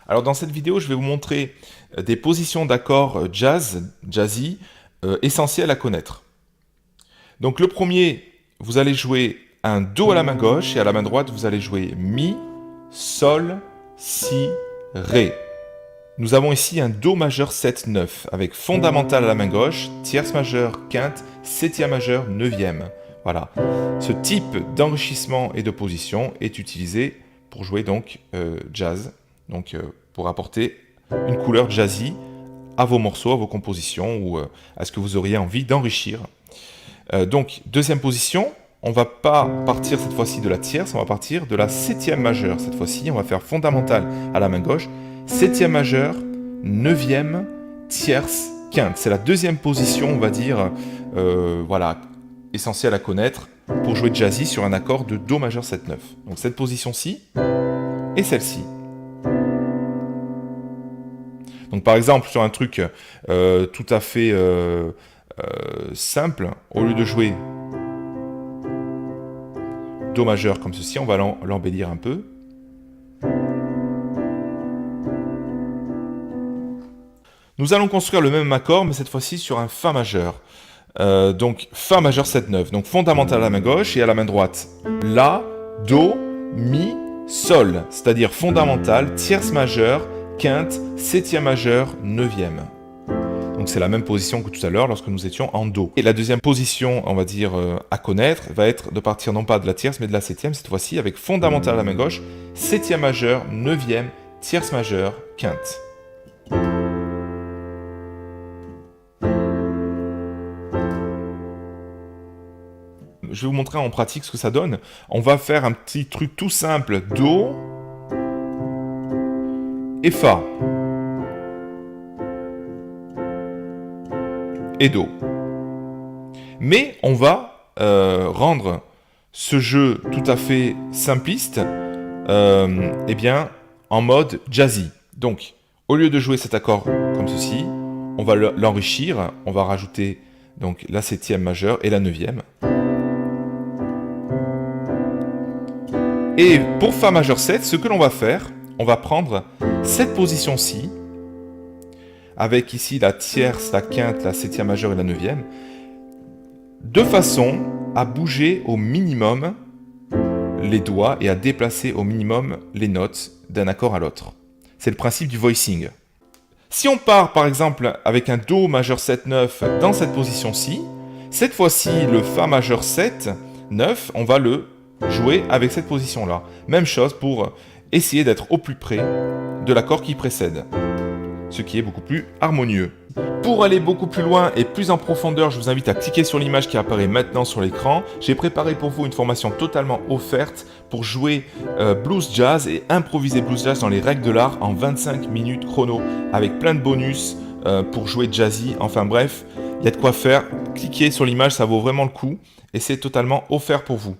Alors dans cette vidéo, je vais vous montrer des positions d'accords jazzy, essentielles à connaître. Donc le premier, vous allez jouer un Do à la main gauche et à la main droite, vous allez jouer Mi, Sol, Si, Ré. Nous avons ici un Do majeur 7-9 avec fondamental à la main gauche, tierce majeure, quinte, septième majeur, neuvième. Voilà. Ce type d'enrichissement et de position est utilisé pour jouer donc jazz, donc pour apporter une couleur jazzy à vos morceaux, à vos compositions ou à ce que vous auriez envie d'enrichir. Donc deuxième position, on va pas partir cette fois-ci de la tierce, on va partir de la septième majeure. Cette fois-ci, on va faire fondamental à la main gauche, septième majeure, neuvième, tierce, quinte. C'est la deuxième position, on va dire, voilà, essentielle à connaître pour jouer jazzy sur un accord de Do majeur 7-9. Donc cette position-ci et celle-ci. Donc par exemple, sur un truc tout à fait simple, au lieu de jouer Do majeur comme ceci, on va l'embellir un peu. Nous allons construire le même accord, mais cette fois-ci sur un Fa majeur. Donc Fa majeur 7-9, donc fondamental à la main gauche et à la main droite. La, Do, Mi, Sol, c'est-à-dire fondamental, tierce majeure, quinte, septième majeure, neuvième. Donc c'est la même position que tout à l'heure lorsque nous étions en Do. Et la deuxième position, on va dire, à connaître, va être de partir non pas de la tierce mais de la septième, cette fois-ci avec fondamental à la main gauche, septième majeure, neuvième, tierce majeure, quinte. Je vais vous montrer en pratique ce que ça donne. On va faire un petit truc tout simple. Do et Fa. Et Do. Mais on va rendre ce jeu tout à fait simpliste eh bien, en mode jazzy. Donc, au lieu de jouer cet accord comme ceci, on va l'enrichir. On va rajouter donc, la septième majeure et la neuvième. Et pour Fa majeur 7, ce que l'on va faire, on va prendre cette position-ci, avec ici la tierce, la quinte, la septième majeure et la neuvième, de façon à bouger au minimum les doigts et à déplacer au minimum les notes d'un accord à l'autre. C'est le principe du voicing. Si on part par exemple avec un Do majeur 7-9 dans cette position-ci, cette fois-ci le Fa majeur 7-9, on va le jouer avec cette position-là. Même chose pour essayer d'être au plus près de l'accord qui précède, ce qui est beaucoup plus harmonieux. Pour aller beaucoup plus loin et plus en profondeur, je vous invite à cliquer sur l'image qui apparaît maintenant sur l'écran. J'ai préparé pour vous une formation totalement offerte pour jouer blues jazz et improviser blues jazz dans les règles de l'art en 25 minutes chrono, avec plein de bonus pour jouer jazzy. Enfin bref, il y a de quoi faire. Cliquez sur l'image, ça vaut vraiment le coup et c'est totalement offert pour vous.